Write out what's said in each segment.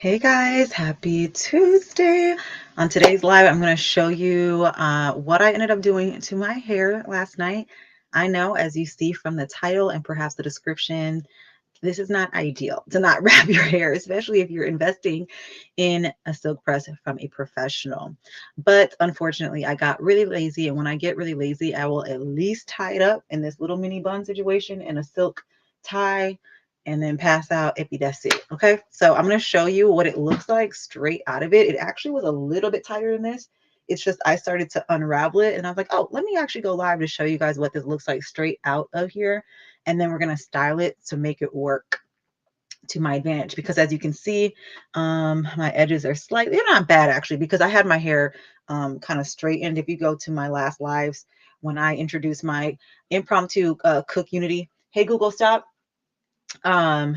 Hey guys, happy Tuesday. On today's live, I'm going to show you what I ended up doing to my hair last night. I know, as you see from the title and perhaps the description, this is not ideal to not wrap your hair, especially if you're investing in a silk press from a professional. But unfortunately, I got really lazy. And when I get really lazy, I will at least tie it up in this little mini bun situation in a silk tie and then pass out if that's it. Okay, so I'm going to show you what it looks like straight out of it. It actually was a little bit tighter than this. It's just I started to unravel it and I was like, oh, let me actually go live to show you guys what this looks like straight out of here. And then we're going to style it to make it work to my advantage, because as you can see, my edges are slightly, they're not bad actually, because I had my hair kind of straightened. If you go to my last lives when I introduced my impromptu cook unity, hey Google stop, um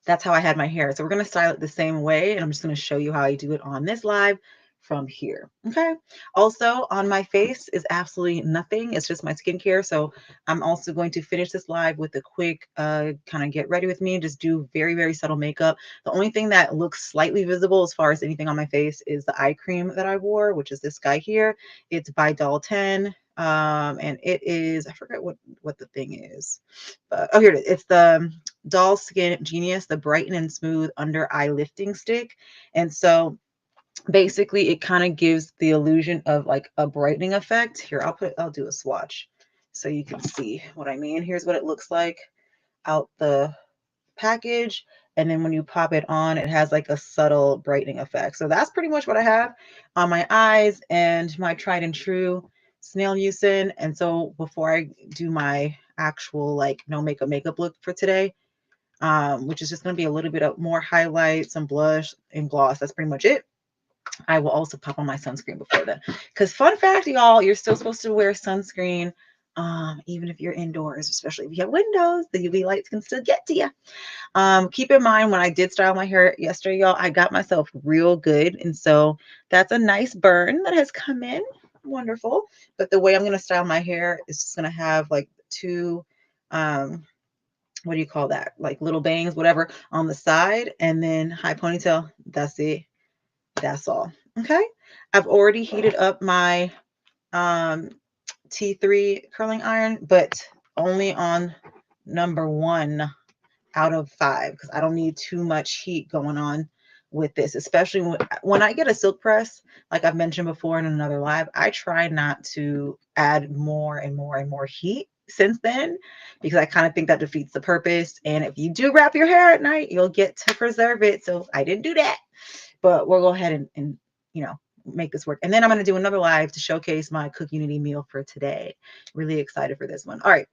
that's how I had my hair. So we're going to style it the same way. And I'm just going to show you how I do it on this live from here. Okay. Also on my face is absolutely nothing. It's just my skincare. So I'm also going to finish this live with a quick kind of get ready with me. Just do very, very subtle makeup. The only thing that looks slightly visible as far as anything on my face is the eye cream that I wore, which is this guy here. It's by Doll 10. And it is, I forget what the thing is, but oh, here it is. It's the Doll Skin Genius, the brighten and smooth under eye lifting stick. And so basically it kind of gives the illusion of like a brightening effect. Here, I'll do a swatch so you can see what I mean. Here's what it looks like out the package. And then when you pop it on, it has like a subtle brightening effect. So that's pretty much what I have on my eyes and my tried and true snail mucin. And so before I do my actual like no makeup look for today, which is just going to be a little bit of more highlight, some blush and gloss. That's pretty much it. I will also pop on my sunscreen before then. Because fun fact, y'all, you're still supposed to wear sunscreen even if you're indoors, especially if you have windows, the UV lights can still get to you. Keep in mind, when I did style my hair yesterday, y'all, I got myself real good. And so that's a nice burn that has come in. Wonderful. But the way I'm going to style my hair is just going to have like two, what do you call that? Like little bangs, whatever, on the side, and then high ponytail. That's it. That's all. Okay. I've already heated up my um, T3 curling iron, but only on number 1 out of 5, because I don't need too much heat going on with this, especially when I get a silk press, like I've mentioned before in another live. I try not to add more and more and more heat since then, because I kind of think that defeats the purpose. And if you do wrap your hair at night, you'll get to preserve it. So I didn't do that, but we'll go ahead and make this work. And then I'm going to do another live to showcase my Cook Unity meal for today. Really excited for this one. All right.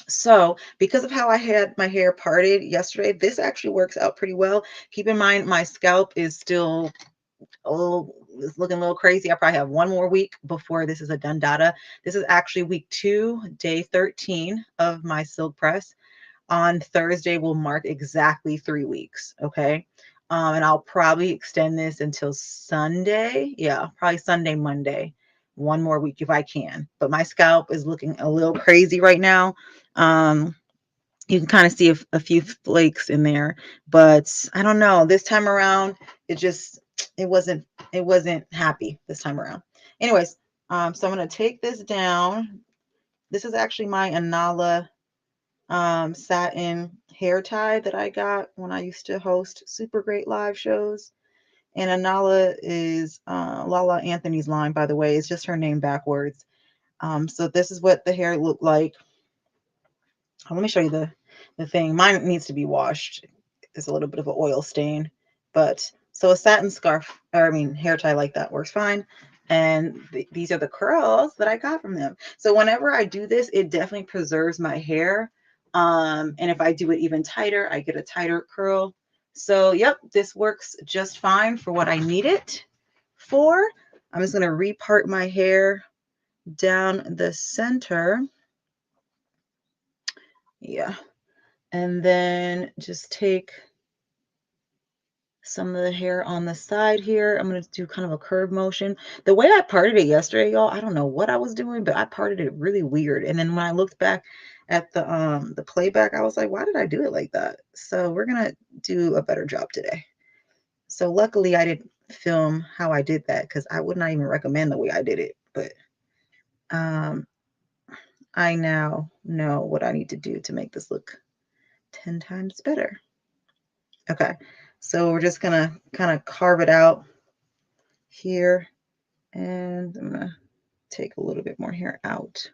So because of how I had my hair parted yesterday, this actually works out pretty well. Keep in mind, my scalp is still it's looking a little crazy. I probably have one more week before this is a done data. This is actually week 2, day 13 of my silk press. On Thursday will mark exactly 3 weeks. Okay. And I'll probably extend this until Sunday. Yeah, probably Sunday, Monday. One more week if I can. But my scalp is looking a little crazy right now. Um, you can kind of see a few flakes in there, but I don't know. This time around, it wasn't happy this time around. Anyways, so I'm gonna take this down. This is actually my Anala satin hair tie that I got when I used to host super great live shows. And Anala is Lala Anthony's line, by the way. It's just her name backwards. So this is what the hair looked like. Let me show you the thing. Mine needs to be washed. It's a little bit of an oil stain, but so a satin scarf, or I mean hair tie like that works fine. And these are the curls that I got from them. So whenever I do this, it definitely preserves my hair. And if I do it even tighter, I get a tighter curl. So yep, this works just fine for what I need it for. I'm just gonna repart my hair down the center. Yeah. And then just take some of the hair on the side here. I'm going to do kind of a curve motion. The way I parted it yesterday, y'all, I don't know what I was doing, but I parted it really weird. And then when I looked back at the playback, I was like, why did I do it like that? So we're going to do a better job today. So luckily I didn't film how I did that because I would not even recommend the way I did it. But um, I now know what I need to do to make this look 10 times better. Okay, so we're just gonna kind of carve it out here, and I'm gonna take a little bit more hair out.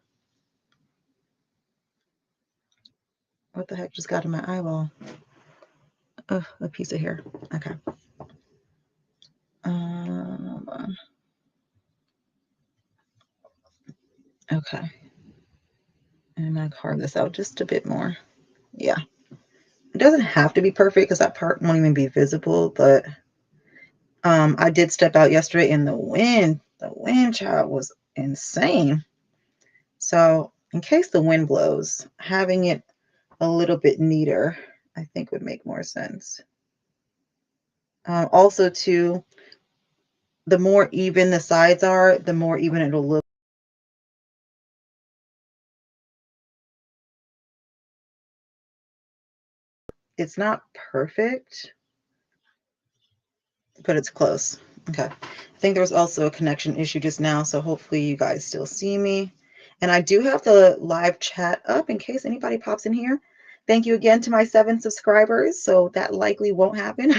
What the heck just got in my eyeball? Oh, a piece of hair. Okay. Um, okay. And I'm gonna carve this out just a bit more. Yeah. It doesn't have to be perfect because that part won't even be visible, but I did step out yesterday and the wind child was insane. So in case the wind blows, having it a little bit neater, I think would make more sense. Also too, the more even the sides are, the more even it'll look. It's not perfect, but it's close. Okay. I think there was also a connection issue just now, so hopefully you guys still see me. And I do have the live chat up in case anybody pops in here. Thank you again to my 7 subscribers, so that likely won't happen.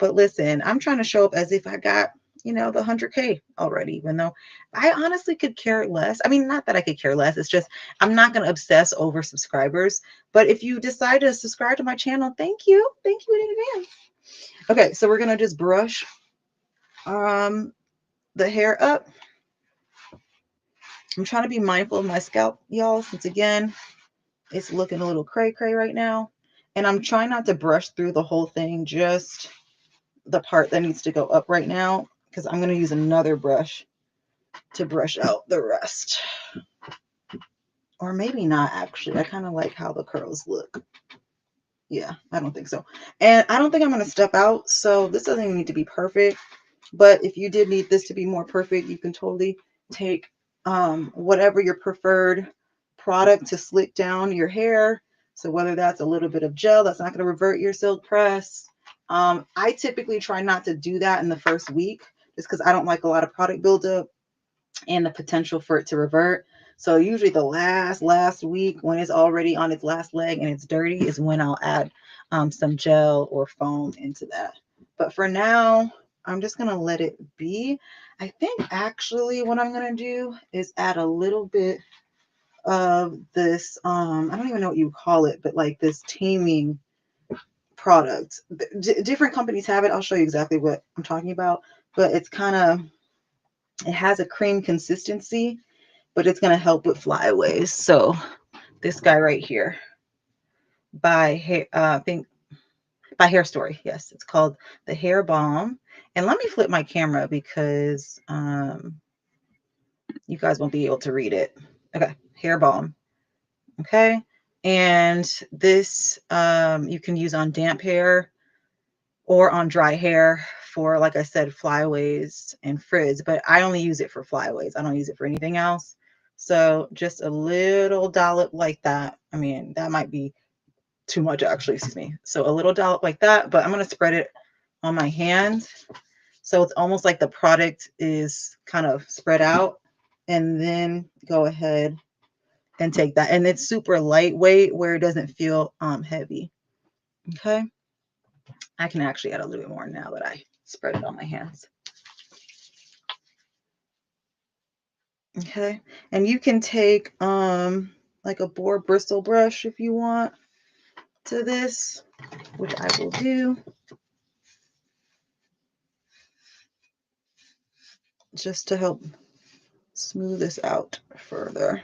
But listen, I'm trying to show up as if I got, the 100K already, even though I honestly could care less. I mean, not that I could care less. It's just I'm not going to obsess over subscribers. But if you decide to subscribe to my channel, thank you. Thank you in advance. Okay, so we're going to just brush the hair up. I'm trying to be mindful of my scalp, y'all, since again, it's looking a little cray-cray right now. And I'm trying not to brush through the whole thing, just the part that needs to go up right now, because I'm going to use another brush to brush out the rest. Or maybe not, actually. I kind of like how the curls look. Yeah, I don't think so. And I don't think I'm going to step out, so this doesn't even need to be perfect. But if you did need this to be more perfect, you can totally take whatever your preferred product to slick down your hair. So whether that's a little bit of gel that's not going to revert your silk press. I typically try not to do that in the first week just because I don't like a lot of product buildup and the potential for it to revert. So usually the last week when it's already on its last leg and it's dirty is when I'll add some gel or foam into that. But for now, I'm just going to let it be. I think actually what I'm going to do is add a little bit of this, I don't even know what you call it, but like this taming product. Different companies have it. I'll show you exactly what I'm talking about, but it's kind of, it has a cream consistency, but it's going to help with flyaways. So this guy right here I think by Hair Story. Yes, it's called the Hair Balm. And let me flip my camera because you guys won't be able to read it. Okay, Hair Balm. Okay, and this you can use on damp hair or on dry hair for, like I said, flyaways and frizz, but I only use it for flyaways. I don't use it for anything else. So just a little dollop like that. I mean, that might be too much actually, excuse me. So a little dollop like that, but I'm going to spread it on my hand. So it's almost like the product is kind of spread out, and then go ahead and take that. And it's super lightweight where it doesn't feel heavy. Okay. I can actually add a little bit more now that I spread it on my hands. Okay. And you can take like a boar bristle brush if you want to this, which I will do. Just to help smooth this out further.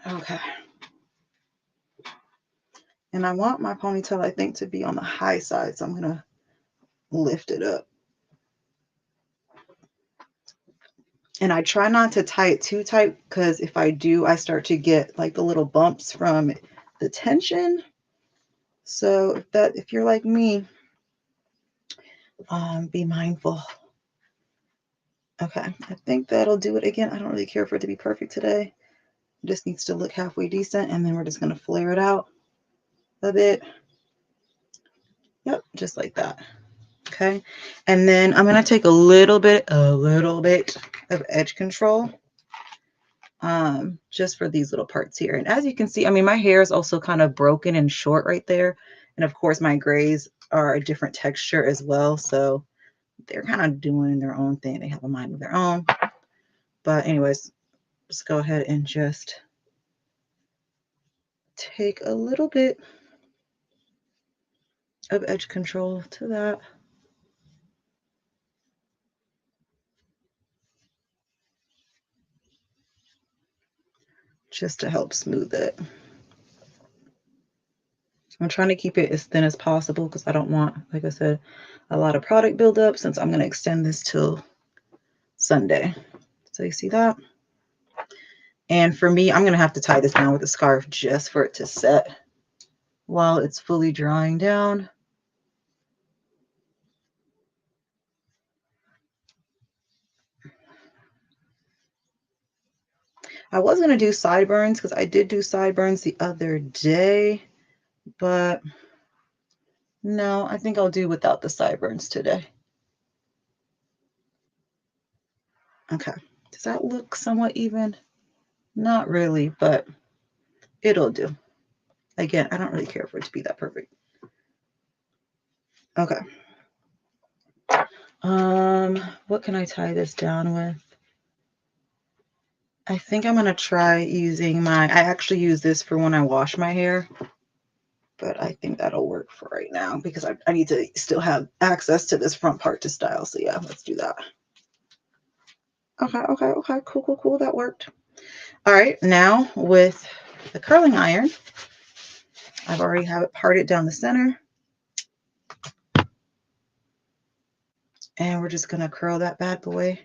Okay. And I want my ponytail, I think, to be on the high side, so I'm going to lift it up. And I try not to tie it too tight because if I do, I start to get like the little bumps from the tension. So if you're like me, be mindful. Okay, I think that'll do it. Again, I don't really care for it to be perfect today. Just needs to look halfway decent, and then we're just going to flare it out a bit. Yep, just like that. Okay, and then I'm going to take a little bit of edge control just for these little parts here. And as you can see, I mean, my hair is also kind of broken and short right there. And of course, my grays are a different texture as well. So they're kind of doing their own thing. They have a mind of their own. But anyways, let's go ahead and just take a little bit of edge control to that. Just to help smooth it. I'm trying to keep it as thin as possible because I don't want, like I said, a lot of product buildup since I'm going to extend this till Sunday. So you see that? And for me, I'm going to have to tie this down with a scarf just for it to set while it's fully drying down. I was going to do sideburns because I did do sideburns the other day, but no, I think I'll do without the sideburns today. Okay. Does that look somewhat even? Not really, but it'll do. Again, I don't really care for it to be that perfect. Okay. What can I tie this down with? I think I'm going to try using I actually use this for when I wash my hair, but I think that'll work for right now because I need to still have access to this front part to style. So yeah, let's do that. Okay, cool. That worked. All right, now with the curling iron, I've already have it parted down the center. And we're just going to curl that bad boy.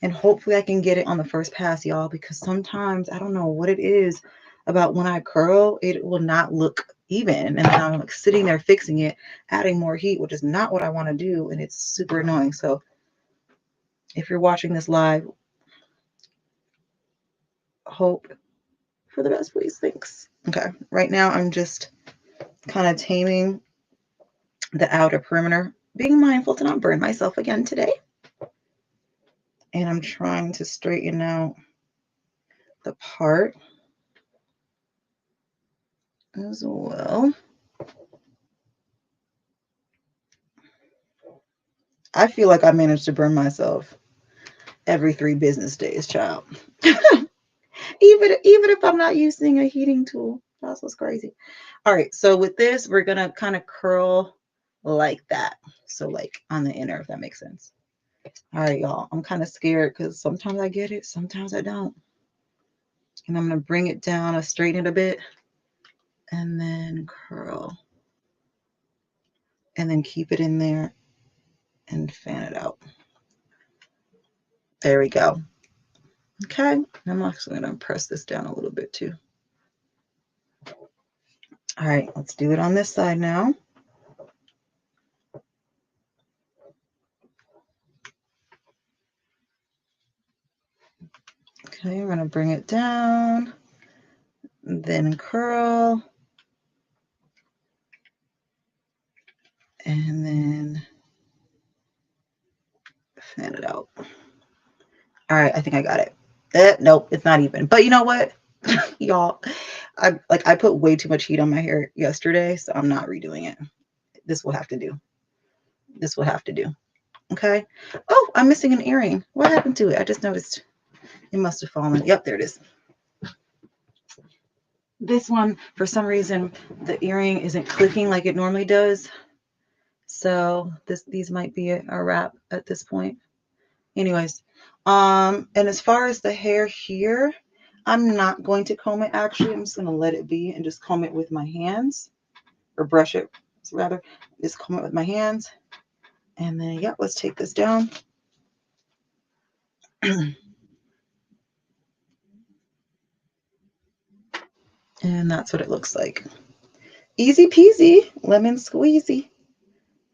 And hopefully I can get it on the first pass, y'all, because sometimes I don't know what it is about when I curl, it will not look even. And then I'm like sitting there fixing it, adding more heat, which is not what I want to do. And it's super annoying. So if you're watching this live, hope for the best, please. Thanks. Okay. Right now I'm just kind of taming the outer perimeter, being mindful to not burn myself again today. And I'm trying to straighten out the part as well. I feel like I managed to burn myself every 3 business days, child. even if I'm not using a heating tool. That's what's crazy. All right, so with this, we're gonna kind of curl like that. So like on the inner, if that makes sense. All right, y'all. I'm kind of scared because sometimes I get it, sometimes I don't. And I'm gonna bring it down, I straighten it a bit, and then curl. And then keep it in there and fan it out. There we go. Okay, I'm actually going to press this down a little bit too. All right, let's do it on this side now. Okay, we're going to bring it down, then curl, and then fan it out. All right, I think I got it. Nope, it's not even. But you know what, y'all? I put way too much heat on my hair yesterday, so I'm not redoing it. This will have to do. This will have to do. Okay. Oh, I'm missing an earring. What happened to it? I just noticed it must have fallen. Yep, there it is. This one, for some reason, the earring isn't clicking like it normally does. So these might be a wrap at this point. Anyways, and as far as the hair here, I'm not going to comb it. Actually, I'm just going to let it be and just comb it with my hands, or brush it rather. Just comb it with my hands. And then, yeah, let's take this down. And that's what it looks like. Easy peasy, lemon squeezy.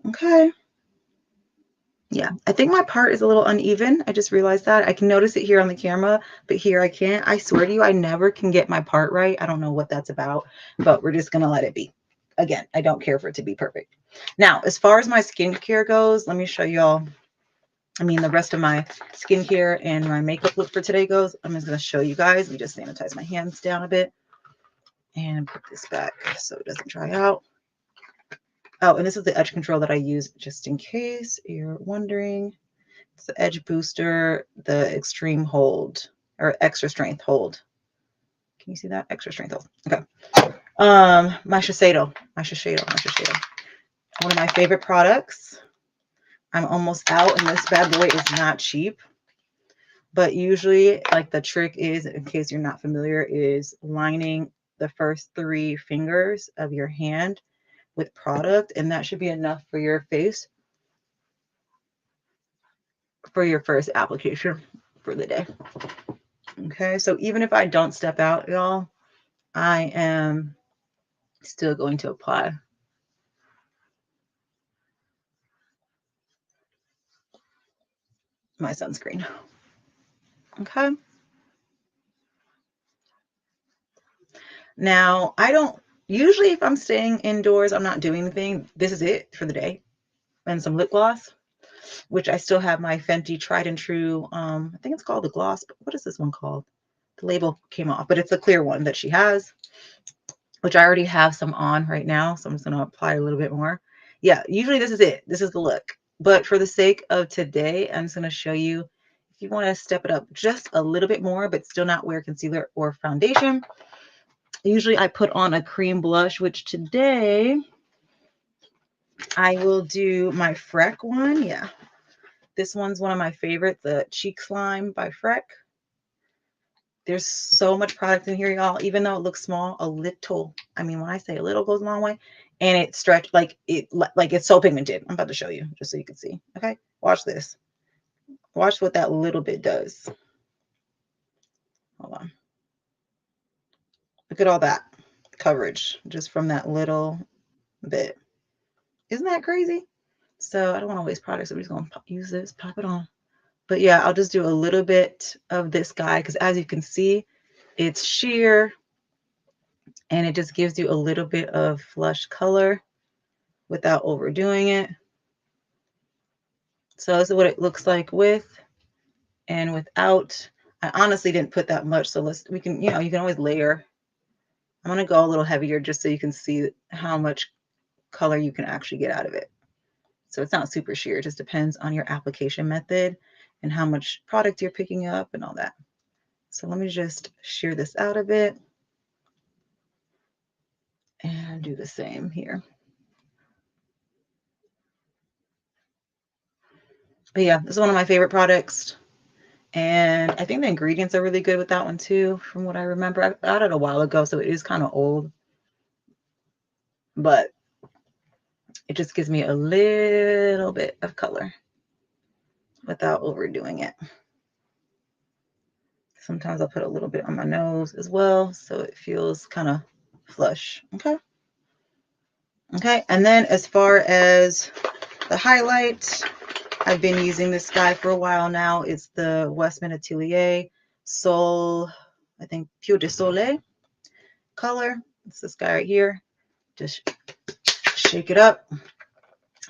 Okay. Yeah, I think my part is a little uneven. I just realized that. I can notice it here on the camera, but here I can't. I swear to you, I never can get my part right. I don't know what that's about, but we're just going to let it be. Again, I don't care for it to be perfect. Now, as far as my skincare goes, let me show y'all. I mean, the rest of my skincare and my makeup look for today goes. I'm just going to show you guys. Let me just sanitize my hands down a bit and put this back so it doesn't dry out. Oh, and this is the edge control that I use just in case you're wondering. It's the Edge Booster, the Extreme Hold, or Extra Strength Hold. Can you see that? Extra Strength Hold. Okay. My Shiseido. One of my favorite products. I'm almost out, and this bad boy is not cheap. But usually, like, the trick is, in case you're not familiar, is lining the first 3 fingers of your hand with product, and that should be enough for your face for your first application for the day. Okay, so even if I don't step out, y'all, I am still going to apply my sunscreen. Okay. Now, I don't usually, if I'm staying indoors, I'm not doing anything. This is it for the day. And some lip gloss, which I still have my Fenty Tried and True. I think it's called the gloss, but what is this one called? The label came off, but it's a clear one that she has, which I already have some on right now. So I'm just going to apply a little bit more. Yeah, usually this is it. This is the look. But for the sake of today, I'm just going to show you if you want to step it up just a little bit more, but still not wear concealer or foundation. Usually I put on a cream blush, which today I will do my Freck one. Yeah, this one's one of my favorites, the Cheek Slime by Freck. There's so much product in here, y'all. Even though it looks small, a little, I mean, when I say a little goes a long way, and it stretched like it's so pigmented. I'm about to show you just so you can see. Okay, watch this. Watch what that little bit does. Hold on. Look at all that coverage just from that little bit. Isn't that crazy? So I don't want to waste products, so we're just going to use this, pop it on. But yeah, I'll just do a little bit of this guy because as you can see, it's sheer and it just gives you a little bit of flush color without overdoing it. So this is what it looks like with and without. I honestly didn't put that much, so we can, you can always layer. I'm going to go a little heavier just so you can see how much color you can actually get out of it. So it's not super sheer. It just depends on your application method and how much product you're picking up and all that. So let me just shear this out a bit and do the same here. But yeah, this is one of my favorite products. And I think the ingredients are really good with that one too, from what I remember. I got it a while ago, so it is kind of old. But it just gives me a little bit of color without overdoing it. Sometimes I'll put a little bit on my nose as well, so it feels kind of flush. Okay. Okay, and then as far as the highlight, I've been using this guy for a while now. It's the Westman Atelier Sol, I think Pure de Soleil color. It's this guy right here. Just shake it up.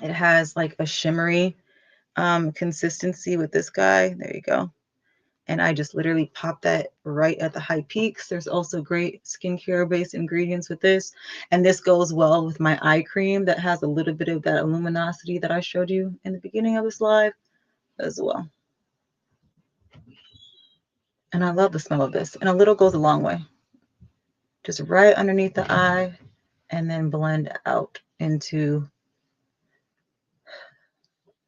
It has like a shimmery consistency with this guy. There you go. And I just literally pop that right at the high peaks. There's also great skincare based ingredients with this. And this goes well with my eye cream that has a little bit of that luminosity that I showed you in the beginning of this live as well. And I love the smell of this. And a little goes a long way. Just right underneath the eye and then blend out into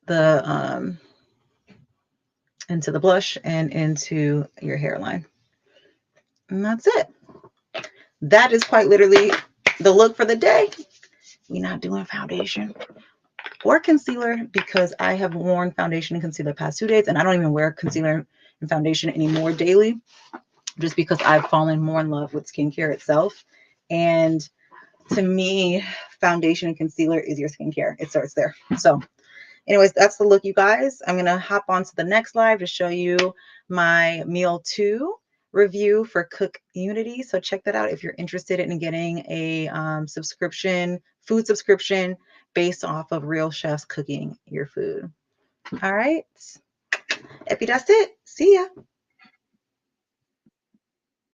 the blush and into your hairline. And that's it. That is quite literally the look for the day. We're not doing foundation or concealer because I have worn foundation and concealer the past 2 days, and I don't even wear concealer and foundation anymore daily just because I've fallen more in love with skincare itself. And to me, foundation and concealer is your skincare. It starts there. So Anyways, that's the look, you guys. I'm gonna hop on to the next live to show you my meal 2 review for Cook Unity. So check that out if you're interested in getting a food subscription based off of real chefs cooking your food. All right. Epi, that's it. See ya.